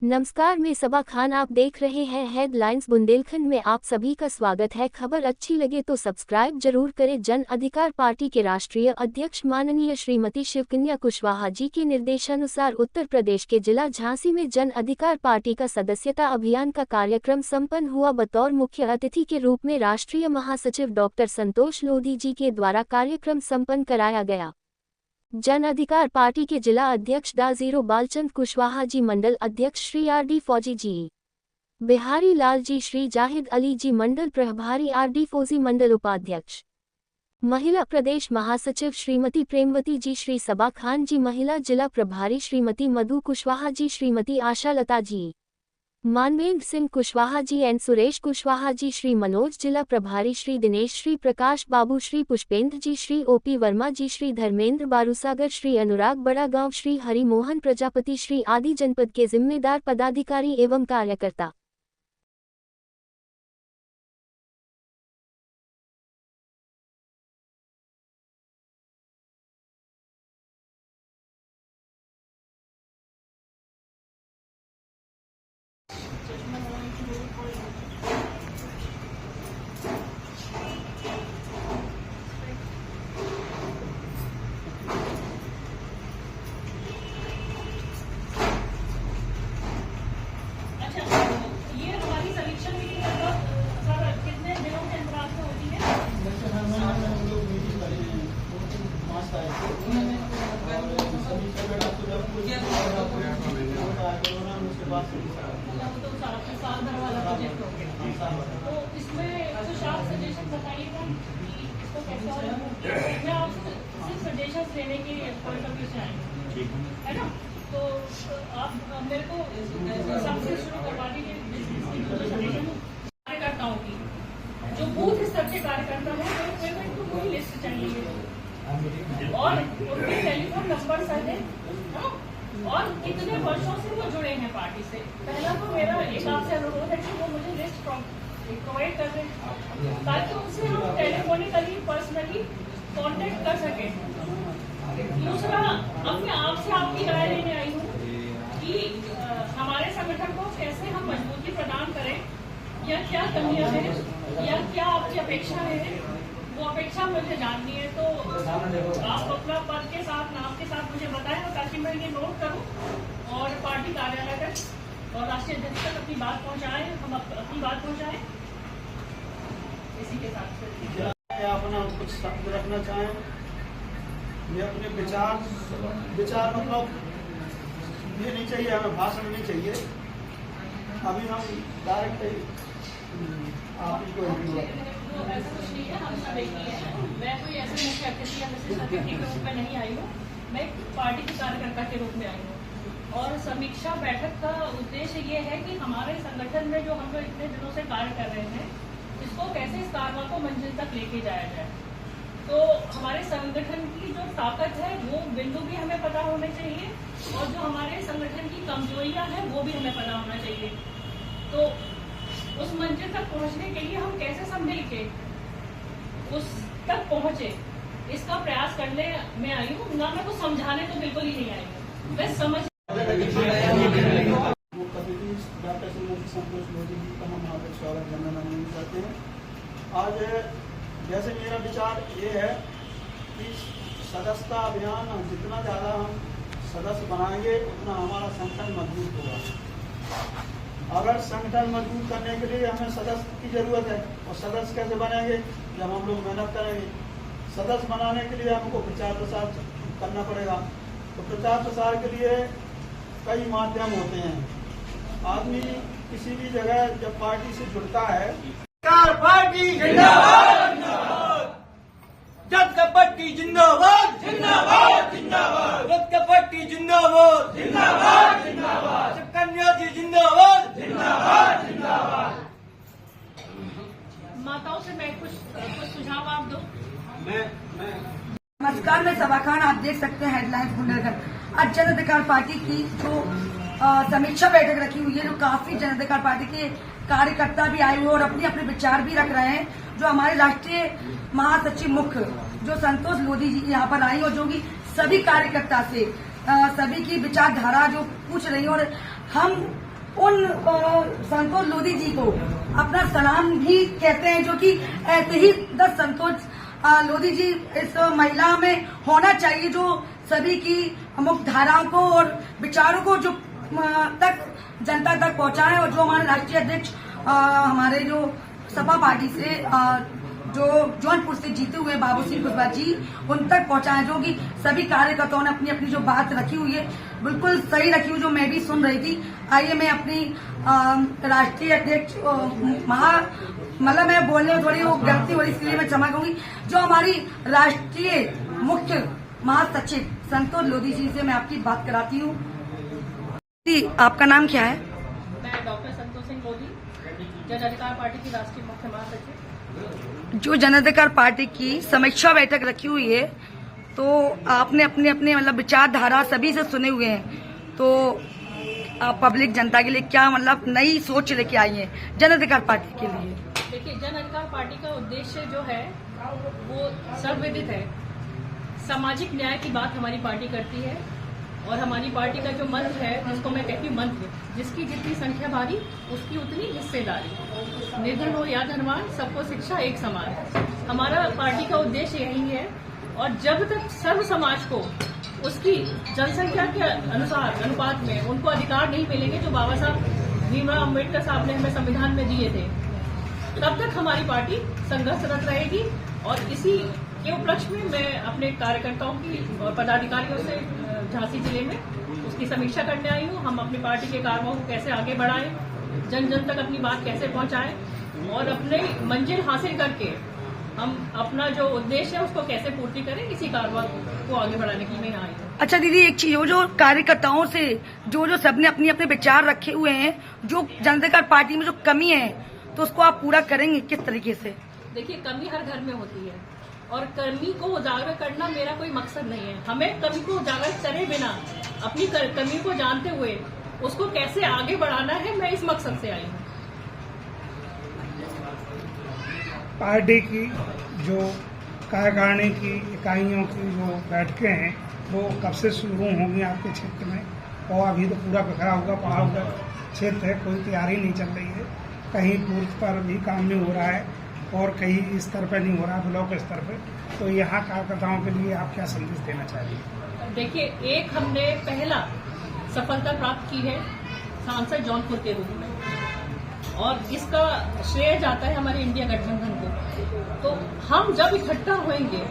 नमस्कार, मैं सबा खान। आप देख रहे हैं हेडलाइंस बुंदेलखंड में। आप सभी का स्वागत है। खबर अच्छी लगे तो सब्सक्राइब जरूर करें। जन अधिकार पार्टी के राष्ट्रीय अध्यक्ष माननीय श्रीमती शिवकन्या कुशवाहा जी के निर्देशानुसार उत्तर प्रदेश के जिला झांसी में जन अधिकार पार्टी का सदस्यता अभियान का कार्यक्रम संपन्न हुआ। बतौर मुख्य अतिथि के रूप में राष्ट्रीय महासचिव डॉक्टर संतोष लोधी जी के द्वारा कार्यक्रम संपन्न कराया गया। जन अधिकार पार्टी के जिला अध्यक्ष डा. बालचंद कुशवाहा जी, मंडल अध्यक्ष श्री R.D. फौजी जी, बिहारी लाल जी, श्री जाहिद अली जी, मंडल प्रभारी R.D. फौजी, मंडल उपाध्यक्ष महिला प्रदेश महासचिव श्रीमती प्रेमवती जी, श्री सबा खान जी, महिला जिला प्रभारी श्रीमती मधु कुशवाहा जी, श्रीमती आशा लता जी, मानवेंद्र सिंह कुशवाहा जी एंड सुरेश कुशवाहा जी, श्री मनोज जिला प्रभारी श्री दिनेश, श्री प्रकाश बाबू, श्री पुष्पेंद्र जी, श्री OP वर्मा जी, श्री धर्मेंद्र बारूसागर, श्री अनुराग बड़ागांव, श्री हरिमोहन प्रजापति, श्री आदि जनपद के जिम्मेदार पदाधिकारी एवं कार्यकर्ता। तो इसमें कुछ आप सजेशन बताइएगा कि इसको कैसे और मैं आपसे सिर्फ सजेशन लेने के पॉइंट ऑफ व्यू से आएंगे, है ना। तो आप मेरे को सबसे शुरू करवा दीजिए कार्यकर्ताओं की, जो बूथ स्तर के कार्यकर्ता है मेरे को पूरी लिस्ट चाहिए और उनके टेलीफोन नंबर है और कितने वर्षों से वो जुड़े हैं पार्टी से। पहला तो मेरा एक आपसे अनुरोध है कि वो मुझे लिस्ट प्रोवाइड कर दें ताकि उनसे हम टेलीफोनिकली पर्सनली कांटेक्ट कर सकें। दूसरा, अब मैं आपसे आपकी राय लेने आई हूँ कि हमारे संगठन को कैसे हम मजबूती प्रदान करें, या क्या कमियां हैं या क्या आपकी अपेक्षा है, वो अपेक्षा मुझे जाननी है। तो आप अपना पद के साथ, नाम के साथ मुझे बताएं ताकि मैं ये नोट करूं और पार्टी कार्यालय तक और राष्ट्रीय अध्यक्ष तक अपनी बात पहुंचाएं, हम अपनी बात पहुंचाएं। इसी के साथ अपना कुछ शब्द रखना चाहें, ये अपने विचार मतलब ये नहीं चाहिए, हमें भाषण नहीं चाहिए। अभी हम डायरेक्ट आप ही को ऐसा कुछ नहीं है, हम सब एक ही है। मैं कोई ऐसे मुख्य अतिथि या विशिष्ट अतिथि के रूप में नहीं आई हूँ, मैं पार्टी के कार्यकर्ता के रूप में आई हूँ। और समीक्षा बैठक का उद्देश्य ये है कि हमारे संगठन में जो हम लोग इतने दिनों से कार्य कर रहे हैं, इसको कैसे इस कारवा को मंजिल तक लेके जाया जाए। तो हमारे संगठन की जो ताकत है वो बिंदु भी हमें पता होने चाहिए और जो हमारे संगठन की कमजोरियां हैं वो भी हमें पता होना चाहिए। तो उस मंजिल तक पहुंचने के लिए हम कैसे सब मिलके उस तक पहुंचे, इसका प्रयास करने में आई हूँ। ना मैं कुछ समझाने तो बिल्कुल ही नहीं आई हूँ, मैं समझ डॉक्टर संतोष लोधी जी का हम हार्दिक स्वागत करते हैं। आज जैसे मेरा विचार ये है कि सदस्यता अभियान जितना ज़्यादा हम सदस्य बनाएंगे उतना हमारा संगठन मजबूत होगा। अगर संगठन मजबूत करने के लिए हमें सदस्य की जरूरत है, और सदस्य कैसे बनेंगे जब हम लोग मेहनत करेंगे। सदस्य बनाने के लिए हमको प्रचार प्रसार करना पड़ेगा। तो प्रचार प्रसार के लिए कई माध्यम होते हैं। आदमी किसी भी जगह जब पार्टी से जुड़ता है, पार्टी जिंदाबाद, जनता पार्टी जिंदाबाद, जिंदाबाद, जिंदाबाद, जनता पार्टी जिंदाबाद, जिंदाबाद, जिंदाबाद, शिवकन्या जी जिंदाबाद, जिंदाबाद, जिंदाबाद। माताओं से मैं कुछ सुझाव आप दो। नमस्कार, मैं सबा खान। आप देख सकते हैं हेडलाइंस बुंदेलखंड। आज जन अधिकार पार्टी की जो समीक्षा बैठक रखी हुई है, जो काफी जन अधिकार पार्टी के कार्यकर्ता भी आए हुए और अपने अपने विचार भी रख रहे हैं। जो हमारे राष्ट्रीय महासचिव मुख्य जो संतोष लोधी जी यहाँ पर आई और जो कि सभी कार्यकर्ता से सभी की विचारधारा जो पूछ रही है और हम उन संतोष लोधी जी को अपना सलाम भी कहते हैं, जो कि ऐसे ही 10 संतोष लोधी जी इस महिला में होना चाहिए, जो सभी की मुख्य धाराओं को और विचारों को जो तक जनता तक पहुंचाए, और जो हमारे राष्ट्रीय अध्यक्ष हमारे जो सपा पार्टी से जो जौनपुर से जीते हुए बाबू सिंह कुशवाहा जी उन तक पहुंचाए, जो कि सभी कार्यकर्ताओं ने अपनी अपनी जो बात रखी हुई है बिल्कुल सही रखी हुई, जो मैं भी सुन रही थी। आइए मैं अपनी राष्ट्रीय अध्यक्ष मतलब मैं बोलने में थोड़ी वो गलती हो रही, इसलिए मैं क्षमा करूंगी। जो हमारी राष्ट्रीय मुख्य महासचिव संतोष लोधी जी से मैं आपकी बात कराती हूँ। आपका नाम क्या है? मैं डॉक्टर संतोष सिंह लोधी, जन अधिकार पार्टी की राष्ट्रीय मुख्य महासचिव। जो जन अधिकार पार्टी की समीक्षा बैठक रखी हुई है, तो आपने अपने अपने मतलब विचारधारा सभी से सुने हुए हैं, तो पब्लिक जनता के लिए क्या मतलब नई सोच लेके आई है जन अधिकार पार्टी के लिए? देखिए, जन अधिकार पार्टी का उद्देश्य जो है वो सर्वविदित है। सामाजिक न्याय की बात हमारी पार्टी करती है, और हमारी पार्टी का जो मंत्र है, जिसको मैं कहती हूँ मंत्र, जिसकी जितनी संख्या भारी उसकी उतनी हिस्सेदारी, निर्धन हो या धनवान सबको शिक्षा एक समान। हमारा पार्टी का उद्देश्य यही है, और जब तक सर्व समाज को उसकी जनसंख्या के अनुसार अनुपात में उनको अधिकार नहीं मिलेंगे जो बाबा साहब भीमराव अम्बेडकर साहब ने हमें संविधान में दिए थे, तब तक हमारी पार्टी संघर्षरत रहेगी। और इसी के उपलक्ष्य में मैं अपने कार्यकर्ताओं की और पदाधिकारियों से झांसी जिले में उसकी समीक्षा करने आई हूँ। हम अपनी पार्टी के कार्यों को कैसे आगे बढ़ाएं, जन जन तक अपनी बात कैसे पहुंचाएं, और अपने मंजिल हासिल करके हम अपना जो उद्देश्य है उसको कैसे पूर्ति करें, इसी कार्रवाई को आगे बढ़ाने के लिए मैं यहाँ आई हूँ। अच्छा दीदी, एक चीज, जो कार्यकर्ताओं से जो सबने अपने अपने विचार रखे हुए हैं, जो जन अधिकार पार्टी में जो कमी है, तो उसको आप पूरा करेंगे किस तरीके से? देखिए, कमी हर घर में होती है, और कमी को उजागर करना मेरा कोई मकसद नहीं है। हमें कमी को उजागर करे बिना अपनी कमी को जानते हुए उसको कैसे आगे बढ़ाना है, मैं इस मकसद से आई हूँ। पार्टी की जो कार्यकारिणी की इकाइयों की जो बैठकें हैं वो कब से शुरू होंगी आपके क्षेत्र में? और अभी तो पूरा बिखरा हुआ पड़ा हुआ क्षेत्र है, कोई तैयारी नहीं चल रही है, कहीं बूथ पर भी काम नहीं हो रहा है और कहीं स्तर पर नहीं हो रहा, ब्लॉक स्तर पर। तो यहाँ कार्यकर्ताओं के लिए आप क्या संदेश देना चाहिए? देखिए, एक हमने पहला सफलता प्राप्त की है सांसद जौनपुर के रूप में, और इसका श्रेय जाता है हमारे इंडिया गठबंधन को। तो हम जब इकट्ठा होंगे,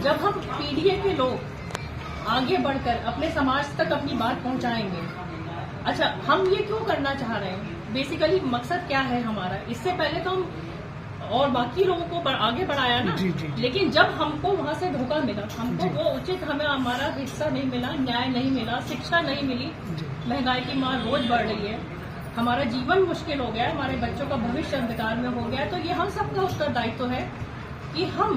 जब हम पीडीए के लोग आगे बढ़कर अपने समाज तक अपनी बात पहुंचाएंगे। अच्छा, हम ये क्यों करना चाह रहे हैं, बेसिकली मकसद क्या है हमारा? इससे पहले तो हम और बाकी लोगों को आगे बढ़ाया ना, लेकिन जब हमको वहां से धोखा मिला, हमको वो उचित हमें हमारा हिस्सा नहीं मिला, न्याय नहीं मिला, शिक्षा नहीं मिली, महंगाई की मार रोज बढ़ रही है, हमारा जीवन मुश्किल हो गया है, हमारे बच्चों का भविष्य अंधकार में हो गया है, तो ये हम सबका उत्तरदायित्व है कि हम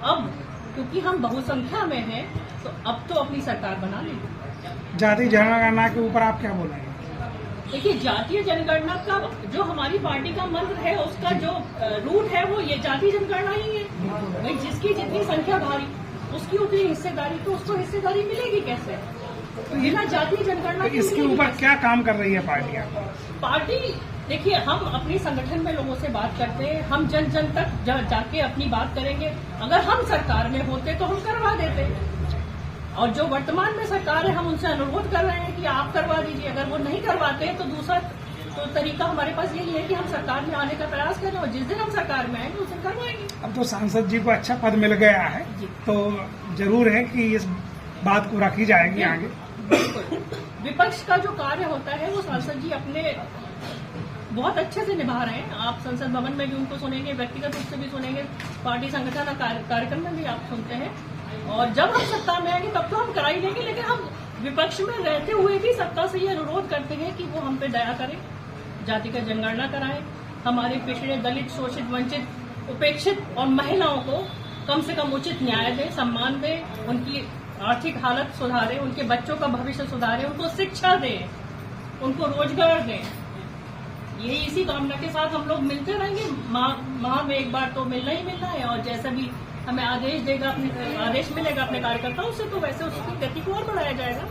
अब, क्योंकि हम बहुसंख्या में हैं, तो अब तो अपनी सरकार बना लें। जाति जनगणना के ऊपर आप क्या बोलेंगे? देखिए, जातीय जनगणना का जो हमारी पार्टी का मंत्र है, उसका जो रूट है वो ये जातीय जनगणना ही है। भाई, जिसकी जितनी संख्या भारी उसकी उतनी हिस्सेदारी, तो उसको हिस्सेदारी मिलेगी कैसे? बिना जातीय जनगणना इसके ऊपर क्या काम कर रही है पार्टियां? पार्टी, देखिए, हम अपने संगठन में लोगों से बात करते हैं, हम जन जन तक जाके अपनी बात करेंगे। अगर हम सरकार में होते तो हम करवा देते, और जो वर्तमान में सरकार है हम उनसे अनुरोध कर रहे हैं कि आप करवा दीजिए। अगर वो नहीं करवाते तो दूसरा तो तरीका हमारे पास यही है कि हम सरकार में आने का प्रयास करें, और जिस दिन हम सरकार में आएंगे उस दिन करवाएंगे। अब तो सांसद जी को अच्छा पद मिल गया है, तो जरूर है कि इस बात को रखी जाएगी आगे। बिल्कुल, विपक्ष का जो कार्य होता है वो सांसद जी अपने बहुत अच्छे से निभा रहे हैं। आप संसद भवन में भी उनको सुनेंगे, व्यक्तिगत रूप से भी सुनेंगे, पार्टी संगठन कार्यक्रम में भी आप सुनते हैं। और जब हम सत्ता में आएंगे तब तो हम करा ही लेंगे, लेकिन हम विपक्ष में रहते हुए भी सत्ता से ये अनुरोध करते हैं कि वो हम पे दया करें, जाति का जनगणना कराएं, हमारे पिछड़े, दलित, शोषित, वंचित, उपेक्षित और महिलाओं को कम से कम उचित न्याय दें, सम्मान दें, उनकी आर्थिक हालत सुधारें, उनके बच्चों का भविष्य सुधारें, उनको शिक्षा दें, उनको रोजगार दें। यही इसी कामना के साथ हम लोग मिलते रहेंगे। माह में एक बार तो मिलना ही मिलना है, और जैसा भी हमें आदेश मिलेगा अपने कार्यकर्ताओं से, तो वैसे उसकी गति को और बढ़ाया जाएगा।